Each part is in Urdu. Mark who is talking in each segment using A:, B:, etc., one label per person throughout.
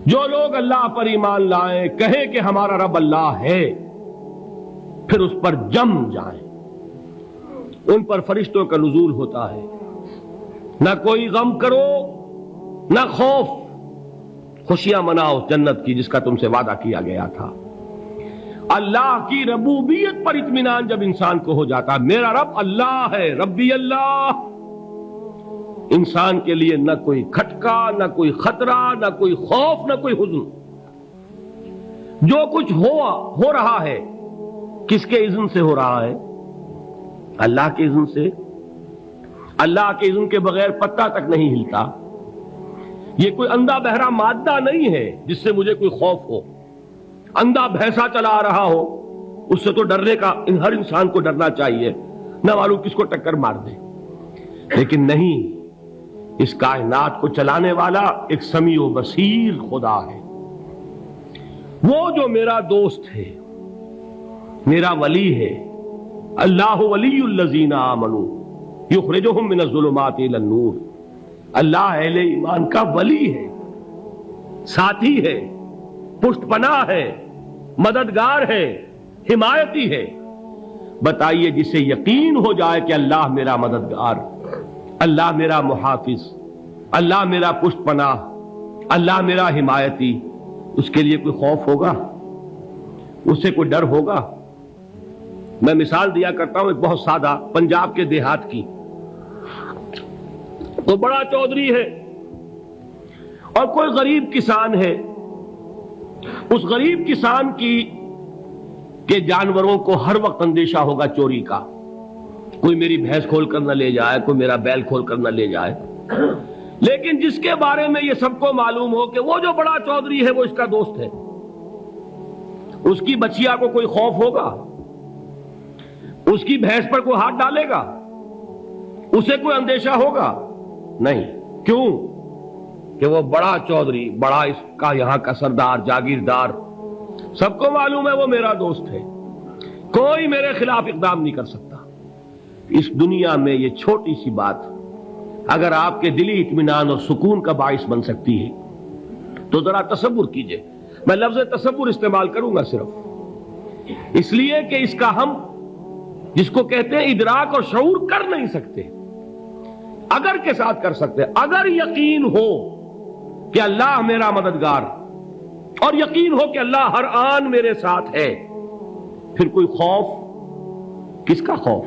A: جو لوگ اللہ پر ایمان لائیں، کہیں کہ ہمارا رب اللہ ہے، پھر اس پر جم جائیں، ان پر فرشتوں کا نزول ہوتا ہے، نہ کوئی غم کرو نہ خوف، خوشیاں مناؤ جنت کی جس کا تم سے وعدہ کیا گیا تھا۔ اللہ کی ربوبیت پر اطمینان جب انسان کو ہو جاتا، میرا رب اللہ ہے، ربی اللہ، انسان کے لیے نہ کوئی کھٹکا، نہ کوئی خطرہ، نہ کوئی خوف، نہ کوئی حزن۔ جو کچھ ہو رہا ہے کس کے اذن سے ہو رہا ہے؟ اللہ کے اذن سے۔ اللہ کے اذن کے بغیر پتہ تک نہیں ہلتا۔ یہ کوئی اندھا بہرا مادہ نہیں ہے جس سے مجھے کوئی خوف ہو۔ اندھا بھینسا چلا آ رہا ہو اس سے تو ڈرنے کا ہر انسان کو ڈرنا چاہیے، نہ معلوم کس کو ٹکر مار دے، لیکن نہیں، اس کائنات کو چلانے والا ایک سمیع و بصیر خدا ہے، وہ جو میرا دوست ہے، میرا ولی ہے۔ اللہ ولی الذین آمنوا یخرجہم من الظلمات الی النور۔ اللہ اہل ایمان کا ولی ہے، ساتھی ہے، پشت پناہ ہے، مددگار ہے، حمایتی ہے۔ بتائیے جسے یقین ہو جائے کہ اللہ میرا مددگار، اللہ میرا محافظ، اللہ میرا پشت پناہ، اللہ میرا حمایتی، اس کے لیے کوئی خوف ہوگا؟ اس سے کوئی ڈر ہوگا؟ میں مثال دیا کرتا ہوں ایک بہت سادہ، پنجاب کے دیہات کی۔ تو بڑا چودھری ہے اور کوئی غریب کسان ہے۔ اس غریب کسان کے جانوروں کو ہر وقت اندیشہ ہوگا چوری کا، کوئی میری بھینس کھول کر نہ لے جائے، کوئی میرا بیل کھول کر نہ لے جائے۔ لیکن جس کے بارے میں یہ سب کو معلوم ہو کہ وہ جو بڑا چودھری ہے وہ اس کا دوست ہے، اس کی بچیا کو کوئی خوف ہوگا؟ اس کی بھینس پر کوئی ہاتھ ڈالے گا؟ اسے کوئی اندیشہ ہوگا؟ نہیں۔ کیوں؟ کہ وہ بڑا چودھری، بڑا اس کا یہاں کا سردار، جاگیردار، سب کو معلوم ہے وہ میرا دوست ہے، کوئی میرے خلاف اقدام نہیں کر سکتا۔ اس دنیا میں یہ چھوٹی سی بات اگر آپ کے دلی اطمینان اور سکون کا باعث بن سکتی ہے تو ذرا تصور کیجئے۔ میں لفظ تصور استعمال کروں گا صرف اس لیے کہ اس کا ہم جس کو کہتے ہیں ادراک اور شعور کر نہیں سکتے، اگر کے ساتھ کر سکتے۔ اگر یقین ہو کہ اللہ میرا مددگار اور یقین ہو کہ اللہ ہر آن میرے ساتھ ہے، پھر کوئی خوف، کس کا خوف؟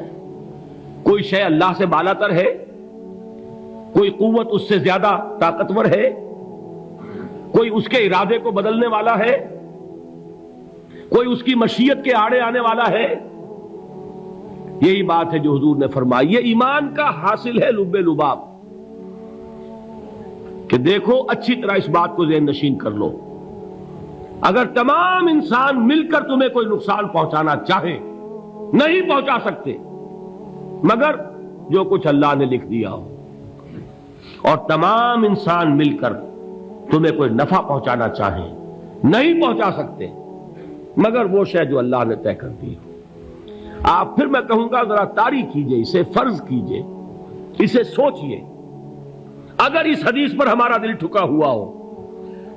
A: کوئی شے اللہ سے بالا تر ہے؟ کوئی قوت اس سے زیادہ طاقتور ہے؟ کوئی اس کے ارادے کو بدلنے والا ہے؟ کوئی اس کی مشیت کے آڑے آنے والا ہے؟ یہی بات ہے جو حضور نے فرمائی۔ یہ ایمان کا حاصل ہے لب لباب، کہ دیکھو اچھی طرح اس بات کو ذہن نشین کر لو، اگر تمام انسان مل کر تمہیں کوئی نقصان پہنچانا چاہے نہیں پہنچا سکتے، مگر جو کچھ اللہ نے لکھ دیا ہو، اور تمام انسان مل کر تمہیں کوئی نفع پہنچانا چاہیں نہیں پہنچا سکتے، مگر وہ شے جو اللہ نے طے کر دی ہو۔ آپ پھر میں کہوں گا ذرا طاری کیجئے، اسے فرض کیجئے، اسے سوچئے، اگر اس حدیث پر ہمارا دل ٹھکا ہوا ہو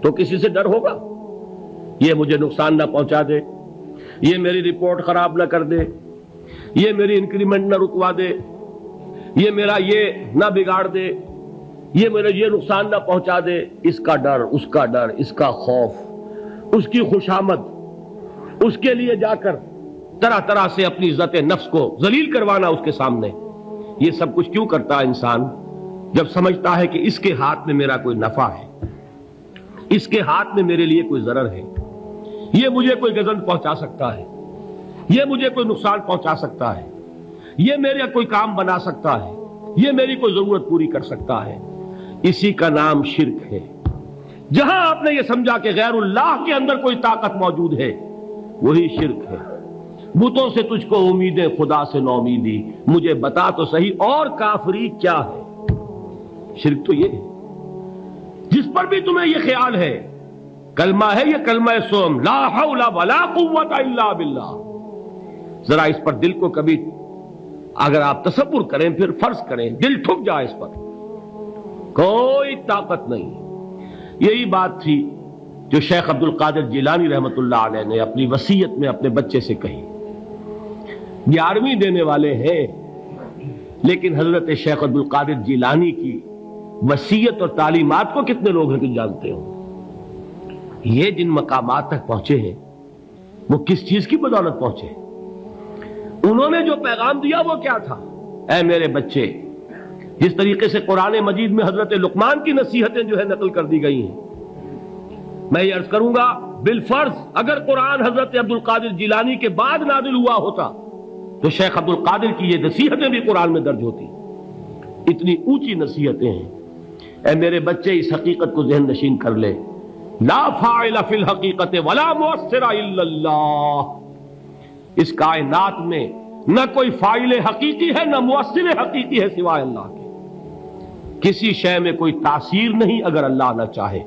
A: تو کسی سے ڈر ہوگا؟ یہ مجھے نقصان نہ پہنچا دے، یہ میری رپورٹ خراب نہ کر دے، یہ میری انکریمنٹ نہ رکوا دے، یہ میرا یہ نہ بگاڑ دے، یہ میرا یہ نقصان نہ پہنچا دے۔ اس کا ڈر، اس کا ڈر، اس کا خوف، اس کی خوشامد، اس کے لیے جا کر طرح طرح سے اپنی عزت نفس کو ذلیل کروانا اس کے سامنے، یہ سب کچھ کیوں کرتا ہے انسان؟ جب سمجھتا ہے کہ اس کے ہاتھ میں میرا کوئی نفع ہے، اس کے ہاتھ میں میرے لیے کوئی ضرر ہے، یہ مجھے کوئی غضب پہنچا سکتا ہے، یہ مجھے کوئی نقصان پہنچا سکتا ہے، یہ میرا کوئی کام بنا سکتا ہے، یہ میری کوئی ضرورت پوری کر سکتا ہے، اسی کا نام شرک ہے۔ جہاں آپ نے یہ سمجھا کہ غیر اللہ کے اندر کوئی طاقت موجود ہے، وہی شرک ہے۔ بتوں سے تجھ کو امیدیں، خدا سے نومیدی، مجھے بتا تو صحیح اور کافری کیا ہے؟ شرک تو یہ ہے۔ جس پر بھی تمہیں یہ خیال ہے، کلمہ ہے یہ کلمہ سوم، لا حول ولا قوت الا باللہ، ذرا اس پر دل کو کبھی اگر آپ تصور کریں، پھر فرض کریں، دل ٹھک جائے اس پر، کوئی طاقت نہیں۔ یہی بات تھی جو شیخ عبد القادر جیلانی رحمۃ اللہ علیہ نے اپنی وصیت میں اپنے بچے سے کہی. 11ویں دینے والے ہیں، لیکن حضرت شیخ عبد القادر جیلانی کی وصیت اور تعلیمات کو کتنے لوگ ہیں کہ جانتے ہو؟ یہ جن مقامات تک پہنچے ہیں وہ کس چیز کی بدولت پہنچے؟ انہوں نے جو پیغام دیا وہ کیا تھا؟ اے میرے بچے، جس طریقے سے قرآن مجید میں حضرت لقمان کی نصیحتیں جو ہے نقل کر دی گئی ہیں، میں یہ عرض کروں گا بالفرض اگر قرآن حضرت عبد القادر جیلانی کے بعد نازل ہوا ہوتا تو شیخ عبد القادر کی یہ نصیحتیں بھی قرآن میں درج ہوتی. اتنی اونچی نصیحتیں ہیں. اے میرے بچے، اس حقیقت کو ذہن نشین کر لے، لا فاعل فی الحقیقت ولا مؤثر الا اللہ. اس کائنات میں نہ کوئی فاعل حقیقی ہے نہ مؤثر حقیقی ہے سوائے اللہ کے. کسی شے میں کوئی تاثیر نہیں اگر اللہ نہ چاہے.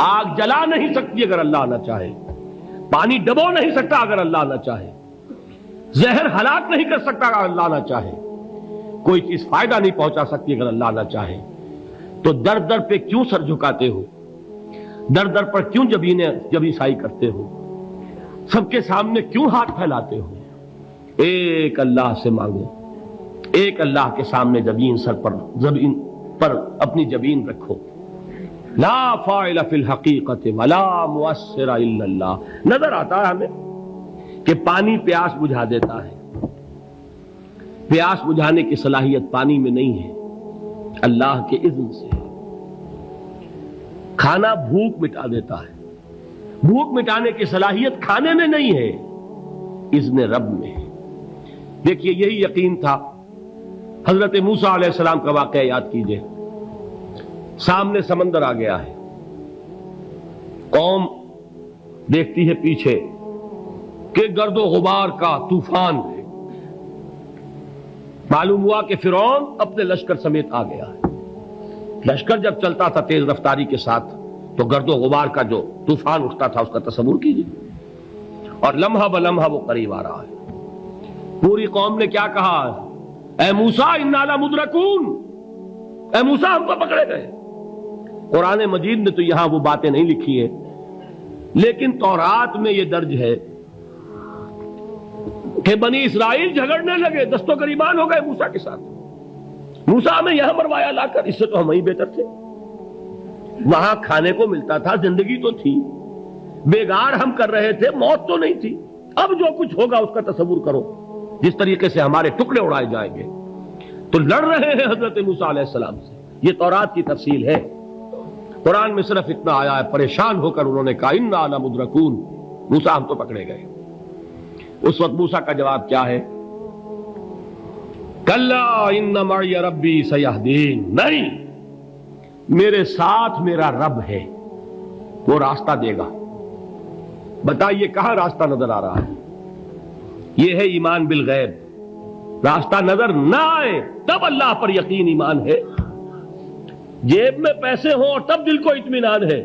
A: آگ جلا نہیں سکتی اگر اللہ نہ چاہے. پانی ڈبو نہیں سکتا اگر اللہ نہ چاہے. زہر ہلاک نہیں کر سکتا اگر اللہ نہ چاہے. کوئی چیز فائدہ نہیں پہنچا سکتی اگر اللہ نہ چاہے. تو در در پہ کیوں سر جھکاتے ہو؟ در در پر کیوں جبیں سائی کرتے ہو؟ سب کے سامنے کیوں ہاتھ پھیلاتے ہو؟ ایک اللہ سے مانگو، ایک اللہ کے سامنے زمین پر اپنی جبین رکھو. لا فاعل فی الحقیقت ولا مؤثر الا اللہ. نظر آتا ہے ہمیں کہ پانی پیاس بجھا دیتا ہے. پیاس بجھانے کی صلاحیت پانی میں نہیں ہے، اللہ کے اذن سے. کھانا بھوک مٹا دیتا ہے، بھوک مٹانے کی صلاحیت کھانے میں نہیں ہے، اذن رب میں ہے. دیکھیے یہی یقین تھا. حضرت موسیٰ علیہ السلام کا واقعہ یاد کیجئے. سامنے سمندر آ گیا ہے، قوم دیکھتی ہے پیچھے کہ گرد و غبار کا طوفان ہے. معلوم ہوا کہ فرعون اپنے لشکر سمیت آ گیا ہے. لشکر جب چلتا تھا تیز رفتاری کے ساتھ تو گرد و غبار کا جو طوفان اٹھتا تھا اس کا تصور کیجیے. اور لمحہ بلمحہ وہ قریب آ رہا ہے. پوری قوم نے کیا کہا؟ اے موسیٰ انا لمدرکون، اے موسیٰ ہم کو پکڑے گئے. قرآن مجید نے تو یہاں وہ باتیں نہیں لکھی ہیں، لیکن تورات میں یہ درج ہے کہ بنی اسرائیل جھگڑنے لگے، دست و گریبان ہو گئے موسیٰ کے ساتھ. موسیٰ ہمیں یہاں مروایا لا کر، اس سے تو ہم ہی بہتر تھے. وہاں کھانے کو ملتا تھا، زندگی تو تھی، بیگار ہم کر رہے تھے، موت تو نہیں تھی. اب جو کچھ ہوگا اس کا تصور کرو، جس طریقے سے ہمارے ٹکڑے اڑائے جائیں گے. تو لڑ رہے ہیں حضرت موسیٰ علیہ السلام سے. یہ تورات کی تفصیل ہے. قرآن میں صرف اتنا آیا ہے، پریشان ہو کر انہوں نے کہا انا لمدرکون، موسیٰ ہم تو پکڑے گئے. اس وقت موسیٰ کا جواب کیا ہے؟ کلا ان معی ربی سیہدین. نہیں، میرے ساتھ میرا رب ہے، وہ راستہ دے گا. بتائیے کہاں راستہ نظر آ رہا ہے؟ یہ ہے ایمان بالغیب. راستہ نظر نہ آئے تب اللہ پر یقین ایمان ہے. جیب میں پیسے ہوں اور تب دل کو اطمینان ہے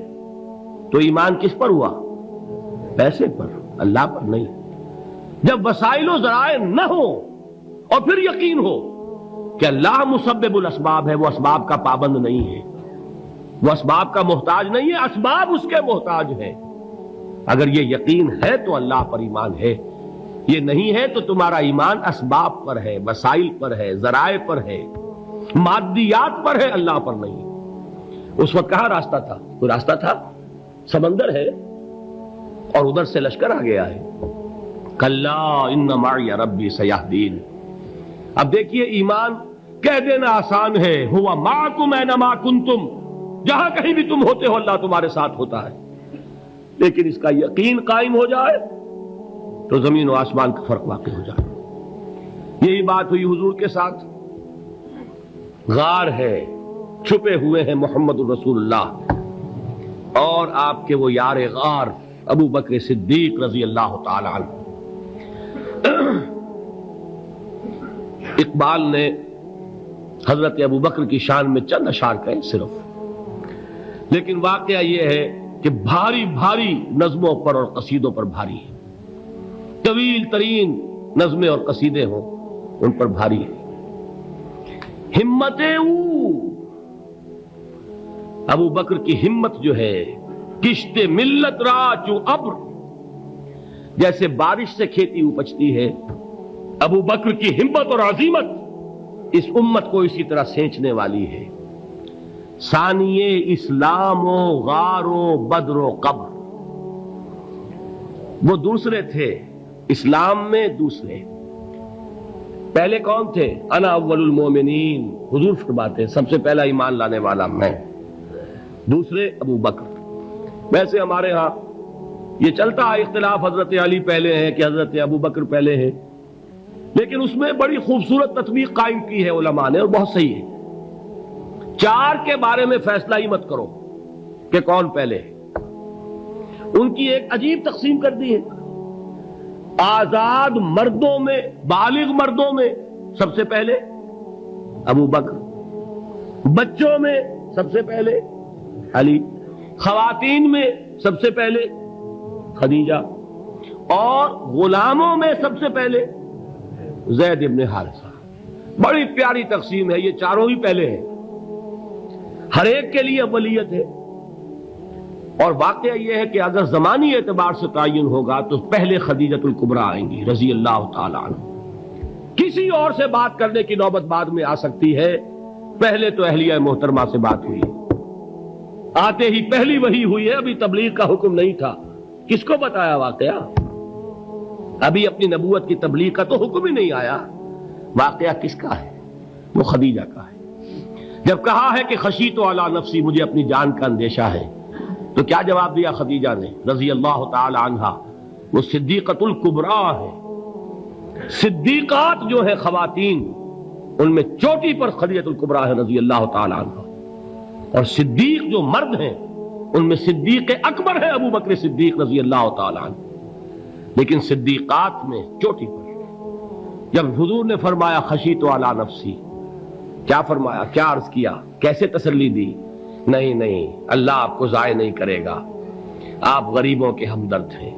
A: تو ایمان کس پر ہوا؟ پیسے پر، اللہ پر نہیں. جب وسائل و ذرائع نہ ہو اور پھر یقین ہو کہ اللہ مسبب الاسباب ہے، وہ اسباب کا پابند نہیں ہے، وہ اسباب کا محتاج نہیں ہے، اسباب اس کے محتاج ہے. اگر یہ یقین ہے تو اللہ پر ایمان ہے. یہ نہیں ہے تو تمہارا ایمان اسباب پر ہے، وسائل پر ہے، ذرائع پر ہے، مادیات پر ہے، اللہ پر نہیں. اس وقت کہاں راستہ تھا؟ کوئی راستہ تھا؟ سمندر ہے اور ادھر سے لشکر آ گیا ہے. کلا ان معی ربی سیہدین. اب دیکھیے ایمان کہہ دینا آسان ہے، ہوا معکم اینما کنتم، جہاں کہیں بھی تم ہوتے ہو اللہ تمہارے ساتھ ہوتا ہے. لیکن اس کا یقین قائم ہو جائے تو زمین و آسمان کا فرق واقع ہو جائے. یہی بات ہوئی حضور کے ساتھ. غار ہے، چھپے ہوئے ہیں محمد الرسول اللہ اور آپ کے وہ یار غار ابو بکر صدیق رضی اللہ تعالی عنہ. اقبال نے حضرت ابو بکر کی شان میں چند اشعار کہے صرف، لیکن واقعہ یہ ہے کہ بھاری بھاری نظموں پر اور قصیدوں پر بھاری ہے. طویل ترین نظمیں اور قصیدے ہوں ان پر بھاری ہے. ہمت ابو بکر کی ہمت جو ہے کشت ملت را چو ابر، جیسے بارش سے کھیتی اپجتی ہے، ابو بکر کی ہمت اور عزیمت اس امت کو اسی طرح سینچنے والی ہے۔ ثانیے اسلام و غار و بدر و قبر، وہ دوسرے تھے اسلام میں، دوسرے پہلے کون تھے؟ انا اول المومنین، حضور فرماتے ہیں سب سے پہلا ایمان لانے والا میں، دوسرے ابو بکر۔ ویسے ہمارے ہاں یہ چلتا ہے اختلاف، حضرت علی پہلے ہیں کہ حضرت ابو بکر پہلے ہیں، لیکن اس میں بڑی خوبصورت تطبیق قائم کی ہے علماء نے، اور بہت صحیح ہے۔ چار کے بارے میں فیصلہ ہی مت کرو کہ کون پہلے ہے، ان کی ایک عجیب تقسیم کر دی ہے۔ آزاد مردوں میں، بالغ مردوں میں سب سے پہلے ابو بکر، بچوں میں سب سے پہلے علی، خواتین میں سب سے پہلے خدیجہ، اور غلاموں میں سب سے پہلے زید ابن حارثہ۔ بڑی پیاری تقسیم ہے، یہ چاروں ہی پہلے ہیں، ہر ایک کے لیے اولیت ہے۔ اور واقعہ یہ ہے کہ اگر زمانی اعتبار سے تعین ہوگا تو پہلے خدیجۃ الکبریٰ آئیں گی رضی اللہ تعالی عنہ، کسی اور سے بات کرنے کی نوبت بعد میں آ سکتی ہے، پہلے تو اہلیہ محترمہ سے بات ہوئی، آتے ہی پہلی وحی ہوئی ہے، ابھی تبلیغ کا حکم نہیں تھا۔ کس کو بتایا واقعہ؟ ابھی اپنی نبوت کی تبلیغ کا تو حکم ہی نہیں آیا، واقعہ کس کا ہے؟ وہ خدیجہ کا ہے۔ جب کہا ہے کہ خشیت علی نفسی، مجھے اپنی جان کا اندیشہ ہے، تو کیا جواب دیا خدیجہ نے رضی اللہ تعالی عنہا؟ وہ صدیقۃ الکبریٰ ہے، صدیقات جو ہے خواتین، ان میں چوٹی پر خدیجۃ الکبریٰ ہے رضی اللہ تعالی عنہا، اور صدیق جو مرد ہیں ان میں صدیق اکبر ہے ابو بکر صدیق رضی اللہ تعالی عنہ، لیکن صدیقات میں چوٹی پر۔ جب حضور نے فرمایا خشیت علی نفسی، کیا فرمایا، کیا عرض کیا، کیسے تسلی دی؟ نہیں نہیں، اللہ آپ کو ضائع نہیں کرے گا، آپ غریبوں کے ہمدرد ہیں،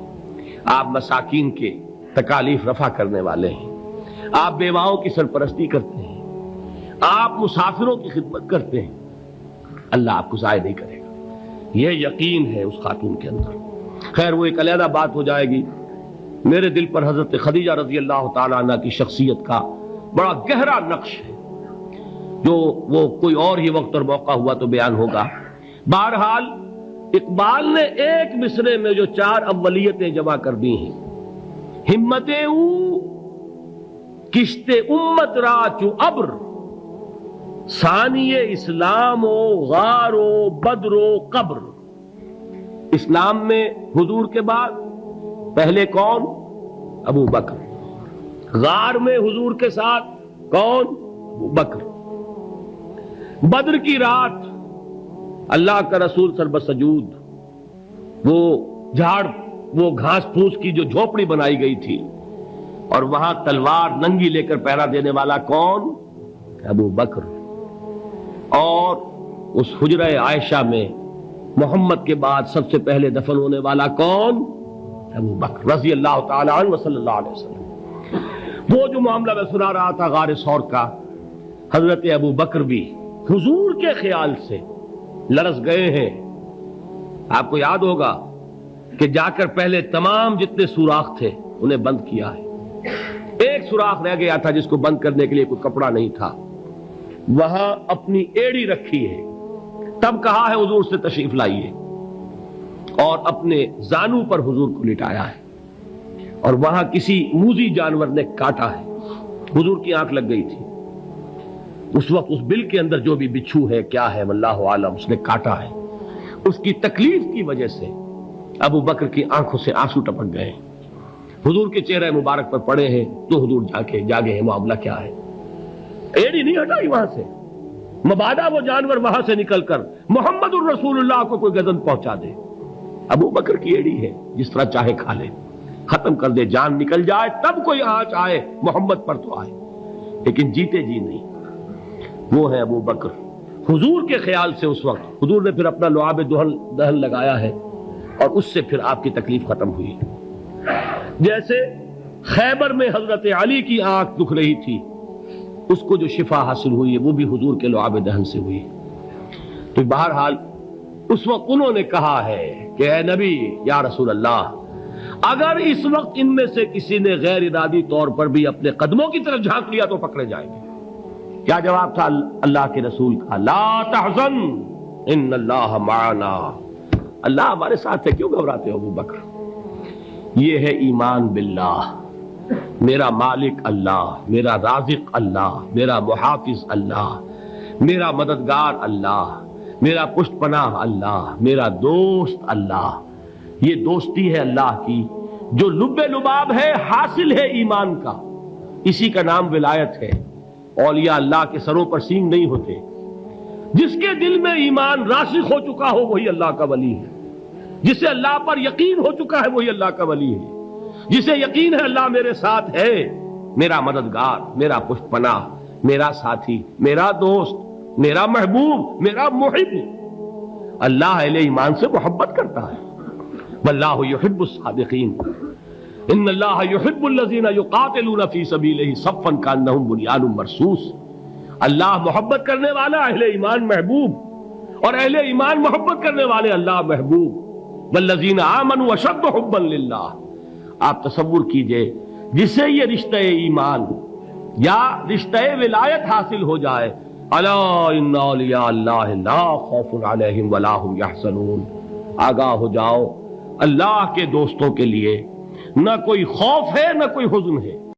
A: آپ مساکین کے تکالیف رفع کرنے والے ہیں، آپ بیواؤں کی سرپرستی کرتے ہیں، آپ مسافروں کی خدمت کرتے ہیں، اللہ آپ کو ضائع نہیں کرے گا۔ یہ یقین ہے اس خاتون کے اندر۔ خیر وہ ایک علیحدہ بات ہو جائے گی۔ میرے دل پر حضرت خدیجہ رضی اللہ تعالی عنہ کی شخصیت کا بڑا گہرا نقش ہے، جو وہ کوئی اور ہی وقت اور موقع ہوا تو بیان ہوگا۔ بہرحال اقبال نے ایک مصرے میں جو چار اولیتیں جمع کر دی ہیں، ہمتیں او کشت امت را چو ابر، ثانی اسلام و غار و بدر و قبر۔ اسلام میں حضور کے بعد پہلے کون؟ ابو بکر۔ غار میں حضور کے ساتھ کون؟ ابو بکر۔ بدر کی رات اللہ کا رسول سر بسجود، وہ جھاڑ، وہ گھاس پھوس کی جو جھوپڑی بنائی گئی تھی، اور وہاں تلوار ننگی لے کر پہرا دینے والا کون؟ ابو بکر۔ اور اس حجرہ عائشہ میں محمد کے بعد سب سے پہلے دفن ہونے والا کون؟ ابو بکر رضی اللہ تعالی عنہ صلی اللہ علیہ وسلم۔ وہ جو معاملہ میں سنا رہا تھا غار ثور کا، حضرت ابو بکر بھی حضور کے خیال سے لرز گئے ہیں۔ آپ کو یاد ہوگا کہ جا کر پہلے تمام جتنے سوراخ تھے انہیں بند کیا ہے، ایک سوراخ رہ گیا تھا جس کو بند کرنے کے لیے کوئی کپڑا نہیں تھا، وہاں اپنی ایڑی رکھی ہے، تب کہا ہے حضور سے تشریف لائیے، اور اپنے زانو پر حضور کو لٹایا ہے، اور وہاں کسی موذی جانور نے کاٹا ہے، حضور کی آنکھ لگ گئی تھی، اس وقت اس بل کے اندر جو بھی بچھو ہے کیا ہے واللہ عالم، اس نے کاٹا ہے، اس کی تکلیف کی وجہ سے ابو بکر کی آنکھوں سے آنسو ٹپک گئے، حضور کے چہرے مبارک پر پڑے ہیں، تو حضور جاگے ہیں، معاملہ کیا ہے؟ ایڑی نہیں ہٹائی وہاں سے، مبادا وہ جانور وہاں سے نکل کر محمد الرسول اللہ کو کوئی گزن پہنچا دے، ابو بکر کی ایڑی ہے، جس طرح چاہے کھا لے، ختم کر دے، جان نکل جائے تب کوئی آنچ آئے، محمد پر تو آئے، لیکن جیتے جی نہیں۔ وہ ہے ابو بکر۔ حضور کے خیال سے اس وقت حضور نے پھر اپنا لعاب دہن لگایا ہے، اور اس سے پھر آپ کی تکلیف ختم ہوئی۔ جیسے خیبر میں حضرت علی کی آنکھ دکھ رہی تھی، اس کو جو شفا حاصل ہوئی ہے وہ بھی حضور کے لعاب دہن سے ہوئی۔ تو بہرحال اس وقت انہوں نے کہا ہے کہ اے نبی یا رسول اللہ، اگر اس وقت ان میں سے کسی نے غیر ارادی طور پر بھی اپنے قدموں کی طرف جھانک لیا تو پکڑے جائیں گے۔ کیا جواب تھا اللہ کے رسول کا؟ لا تحزن ان اللہ معنا، اللہ ہمارے ساتھ ہے، کیوں گھبراتے ہو ابو بکر؟ یہ ہے ایمان باللہ، میرا مالک اللہ، میرا رازق اللہ، میرا محافظ اللہ، میرا مددگار اللہ، میرا پشت پناہ اللہ، میرا دوست اللہ۔ یہ دوستی ہے اللہ کی جو لب لباب ہے، حاصل ہے ایمان کا، اسی کا نام ولایت ہے۔ اولیاء اللہ کے سروں پر سینگ نہیں ہوتے، جس کے دل میں ایمان راسخ ہو چکا ہو وہی اللہ کا ولی ہے، جسے اللہ پر یقین ہو چکا ہے وہی اللہ کا ولی ہے، جسے یقین ہے اللہ میرے ساتھ ہے، میرا مددگار، میرا پشت پناہ، میرا ساتھی، میرا دوست، میرا محبوب، میرا محب۔ اللہ اہل ایمان سے محبت کرتا ہے۔ واللہ یحب الصادقین، ان اللہ یحب الذین یقاتلون فی سبیلہ صفا کانہم بنیان مرصوص۔ اللہ محبت کرنے والا، اہل ایمان محبوب، اور اہل ایمان محبت کرنے والے اللہ محبوب۔ والذین آمنوا اشد حبا للہ۔ آپ تصور کیجئے جسے یہ رشتہ ایمان یا رشتہ ولایت حاصل ہو جائے، الا ان اولیاء اللہ لا خوف علیہم ولا هم یحزنون، آگاہ ہو جاؤ اللہ کے دوستوں کے لیے نہ کوئی خوف ہے نہ کوئی حزن ہے۔